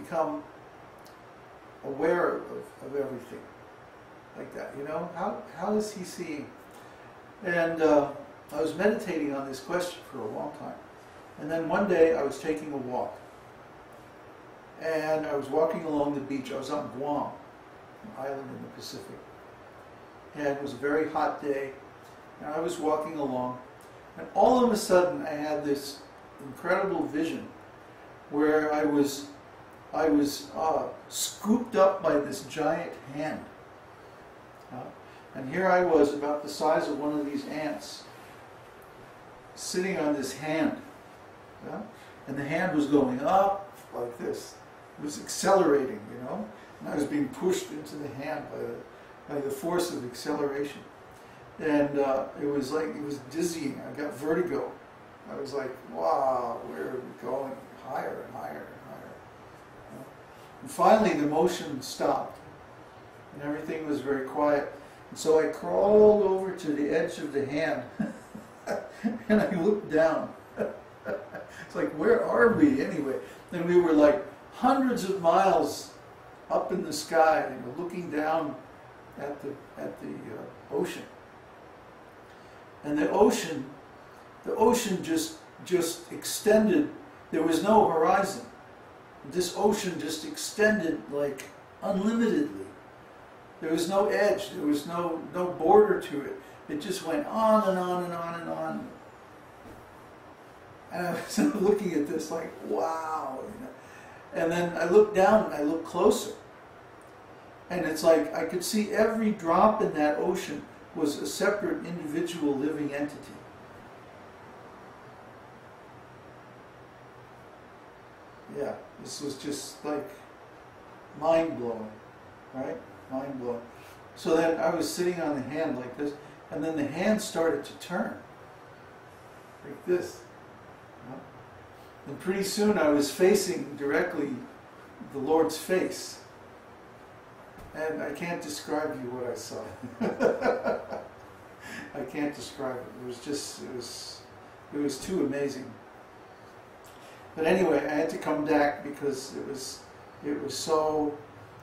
become aware of everything like that. You know, how is he seeing? And I was meditating on this question for a long time. And then one day I was taking a walk. And I was walking along the beach. I was on Guam, an island in the Pacific. And it was a very hot day. And I was walking along. And all of a sudden I had this incredible vision where I was scooped up by this giant hand. And here I was, about the size of one of these ants, sitting on this hand. And the hand was going up like this. It was accelerating, you know. And I was being pushed into the hand by the force of acceleration. And it was dizzying. I got vertigo. I was like, wow, where are we going? Higher and higher and higher. You know? And finally the motion stopped. And everything was very quiet. And so I crawled over to the edge of the hand and I looked down. It's like, where are we anyway? And we were like hundreds of miles up in the sky, and we're looking down at the ocean. And the ocean just extended. There was no horizon. This ocean just extended like unlimitedly. There was no edge. There was no border to it. It just went on and on and on and on. And I was looking at this like, wow. You know? And then I looked down and I looked closer. And it's like I could see every drop in that ocean was a separate individual living entity. Yeah, this was just like mind-blowing, right? Mind-blowing. So then I was sitting on the hand like this, and then the hand started to turn, like this. You know? And pretty soon I was facing directly the Lord's face. And I can't describe you what I saw. I can't describe it. It was too amazing. But anyway, I had to come back because it was so,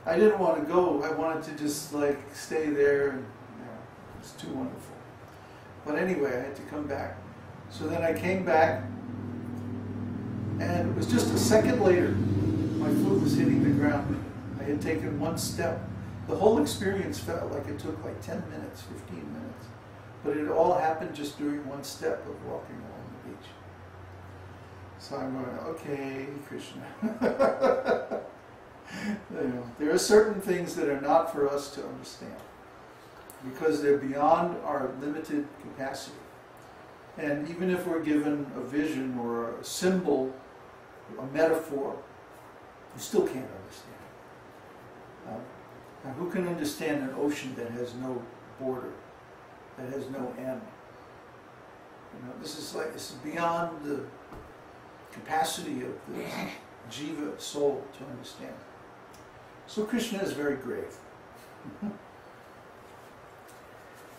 I didn't want to go. I wanted to just like stay there, and you know, it was too wonderful. But anyway, I had to come back. So then I came back, and it was just a second later, my foot was hitting the ground. I had taken one step. The whole experience felt like it took like 10 minutes, 15 minutes. But it all happened just during one step of walking along the beach. So I'm going, okay, Krishna. You know, there are certain things that are not for us to understand because they're beyond our limited capacity. And even if we're given a vision or a symbol, a metaphor, you still can't understand it. Now, who can understand an ocean that has no border, that has no end? You know, this is beyond the capacity of the jiva soul to understand. So Krishna is very grave.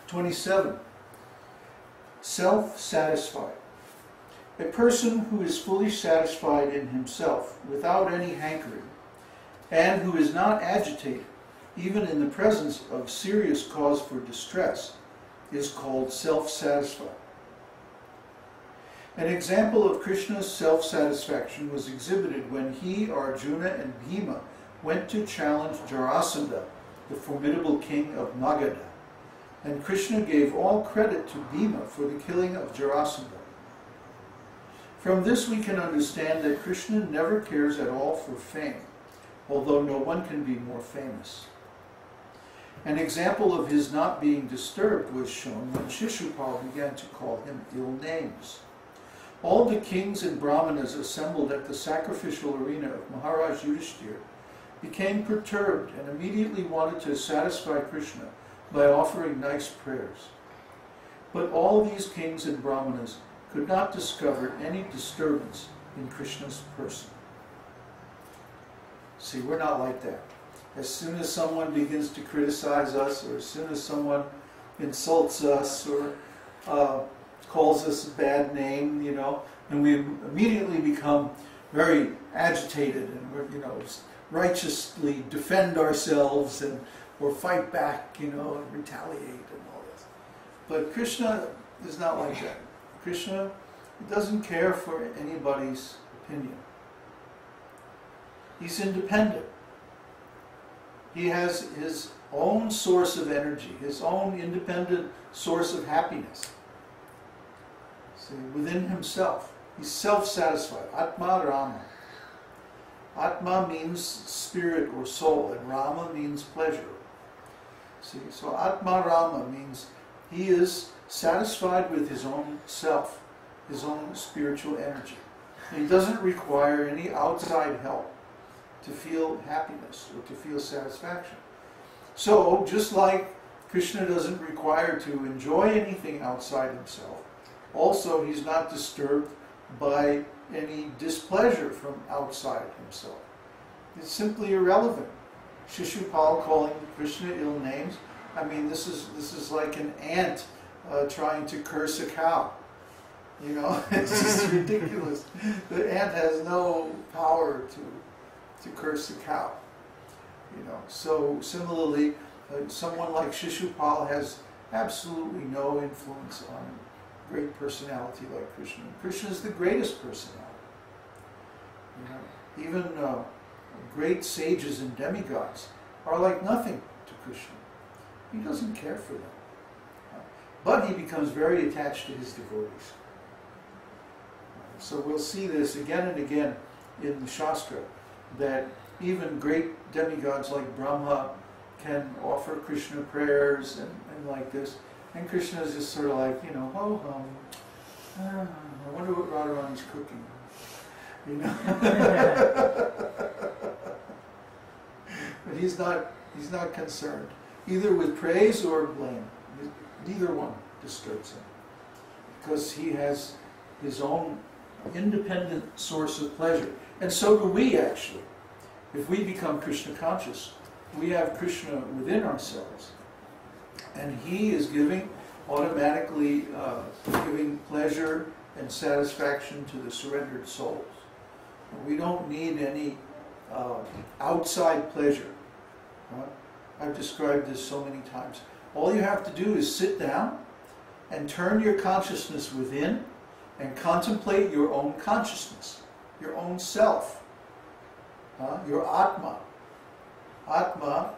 27. Self-satisfied. A person who is fully satisfied in himself, without any hankering, and who is not agitated, even in the presence of serious cause for distress, is called self-satisfied. An example of Krishna's self-satisfaction was exhibited when he, Arjuna, and Bhima went to challenge Jarasandha, the formidable king of Magadha, and Krishna gave all credit to Bhima for the killing of Jarasandha. From this we can understand that Krishna never cares at all for fame, although no one can be more famous. An example of his not being disturbed was shown when Shishupal began to call him ill names. All the kings and brahmanas assembled at the sacrificial arena of Maharaj Yudhishthira became perturbed and immediately wanted to satisfy Krishna by offering nice prayers. But all these kings and brahmanas could not discover any disturbance in Krishna's person. See, we're not like that. As soon as someone begins to criticize us, or as soon as someone insults us, or calls us a bad name, you know, and we immediately become very agitated and we're, righteously defend ourselves and or fight back, and retaliate and all this. But Krishna is not like that. Krishna doesn't care for anybody's opinion. He's independent. He has his own source of energy, his own independent source of happiness. See, within himself. He's self-satisfied. Atma Rama. Atma means spirit or soul, and Rama means pleasure. See, so Atma Rama means he is satisfied with his own self, his own spiritual energy. And he doesn't require any outside help to feel happiness or to feel satisfaction. So, just like Krishna doesn't require to enjoy anything outside himself, also he's not disturbed by any displeasure from outside himself. It's simply irrelevant. Shishupal calling Krishna ill names, this is like an ant trying to curse a cow. It's just ridiculous. The ant has no power to curse a cow. So similarly, someone like Shishupal has absolutely no influence on a great personality like Krishna. Krishna is the greatest personality. Even great sages and demigods are like nothing to Krishna. He doesn't care for them. But he becomes very attached to his devotees. So we'll see this again and again in the Shastra, that even great demigods like Brahma can offer Krishna prayers and like this. And Krishna is just sort of like, ho hum. I wonder what Radharani's cooking. But he's not concerned, either with praise or blame. Neither one disturbs him, because he has his own independent source of pleasure. And so do we, actually. If we become Krishna conscious, we have Krishna within ourselves, and he is automatically giving pleasure and satisfaction to the surrendered souls. We don't need any outside pleasure. I've described this so many times. All you have to do is sit down and turn your consciousness within and contemplate your own consciousness, your own self, your Atma. Atma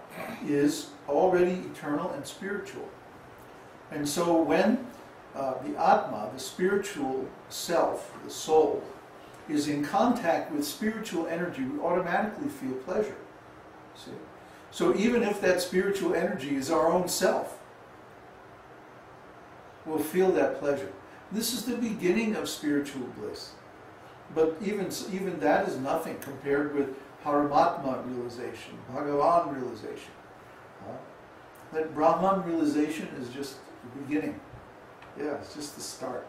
is already eternal and spiritual. And so when the Atma, the spiritual self, the soul, is in contact with spiritual energy, we automatically feel pleasure. See? So even if that spiritual energy is our own self, we'll feel that pleasure. This is the beginning of spiritual bliss. But even that is nothing compared with Paramatma realization, Bhagavan realization. That Brahman realization is just the beginning. Yeah, it's just the start.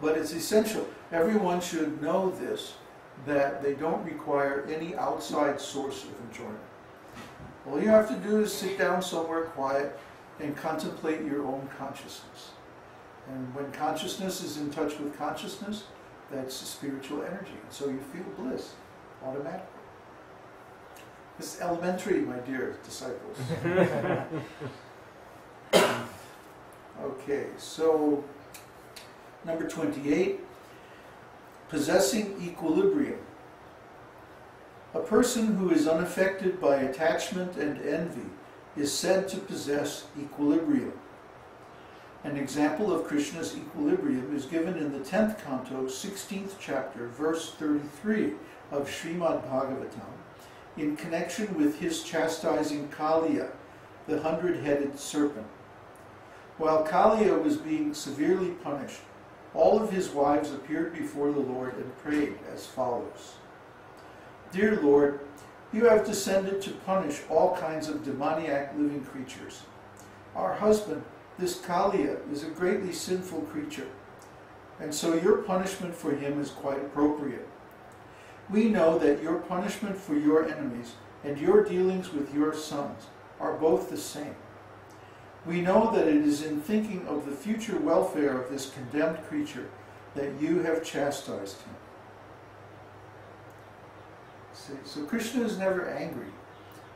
But it's essential. Everyone should know this, that they don't require any outside source of enjoyment. All you have to do is sit down somewhere quiet and contemplate your own consciousness. And when consciousness is in touch with consciousness, that's spiritual energy. And so you feel bliss automatically. It's elementary, my dear disciples. Okay, so number 28, possessing equilibrium. A person who is unaffected by attachment and envy is said to possess equilibrium. An example of Krishna's equilibrium is given in the 10th canto, 16th chapter, verse 33 of Śrīmad-Bhāgavatam, in connection with his chastising Kaliya, the 100-headed serpent. While Kaliya was being severely punished, all of his wives appeared before the Lord and prayed as follows. Dear Lord, you have descended to punish all kinds of demoniac living creatures. Our husband, this Kaliya, is a greatly sinful creature, and so your punishment for him is quite appropriate. We know that your punishment for your enemies and your dealings with your sons are both the same. We know that it is in thinking of the future welfare of this condemned creature that you have chastised him. See? So Krishna is never angry.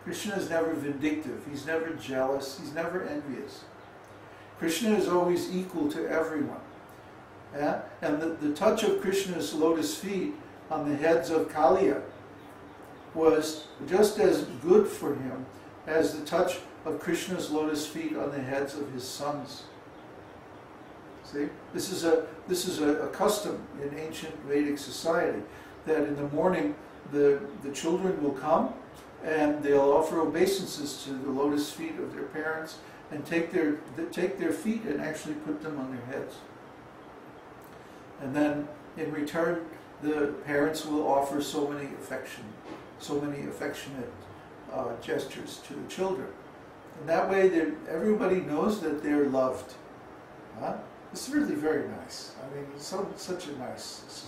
Krishna is never vindictive. He's never jealous. He's never envious. Krishna is always equal to everyone. Yeah? And the touch of Krishna's lotus feet on the heads of Kaliya was just as good for him as the touch of Krishna's lotus feet on the heads of his sons. See? This is a custom in ancient Vedic society, that in the morning the children will come and they'll offer obeisances to the lotus feet of their parents and take their feet and actually put them on their heads. And then in return the parents will offer so many affectionate gestures to the children. And that way everybody knows that they're loved. Huh? It's really very nice. I mean, it's such a nice society.